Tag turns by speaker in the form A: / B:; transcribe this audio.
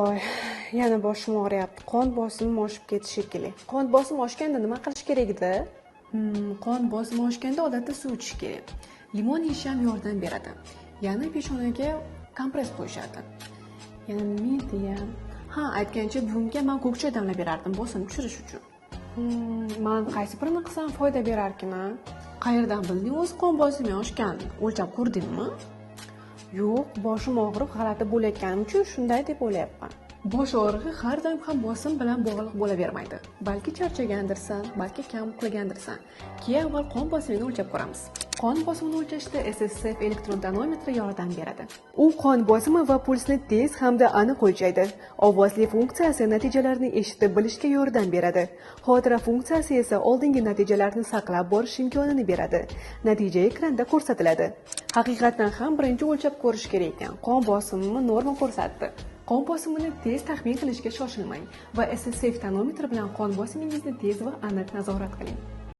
A: Voy, yana boshim og'riyapti. Qon bosimim oshib ketishi shekilli. Qon bosimi oshganda nima qilish kerak edi? Qon bosimi oshganda odatda suv ichish kerak. Limon yeyish ham yordam beradi. Yana peshonaga kompress qo'yishadi. Yana nima deyam? Ha, aytgancha buvimga men ko'kchoy damlab berardim bosimni tushirish uchun. Men qaysi birini qilsam foyda berarkin-a? Qayerdan bilding o'zi qon bosimi oshganini? O'lchab ko'rdingmi? Yo'q, boshim og'rib g'alati bo'layotganim uchun shunday deb o'ylayapman. Bosh og'rig'i har doim ham bosim bilan bog'liq bo'lavermaydi. Balki charchagandirsan, balki kam uxlagandirsan. Keyin avval qon bosimini o'lchab ko'ramiz. Qon bosimini o'lchashda SSF elektron tonometri yordam beradi. U qon bosimi va pulsni tez hamda aniq o'lchaydi. Ovozli funksiyasi natijalarni eshitib bilishga yordam beradi. Xotira funksiyasi esa oldingi natijalarni saqlab borish imkonini beradi. Natija ekranda ko'rsatiladi. Haqiqatan ham birinchi o'lchab ko'rish kerak ekan. Qon bosimimni norma ko'rsatdi. Qon bosimini tez taxmin qilishga shoshilmang va SSF tonometri bilan qon bosimingizni tez va aniq nazorat qiling.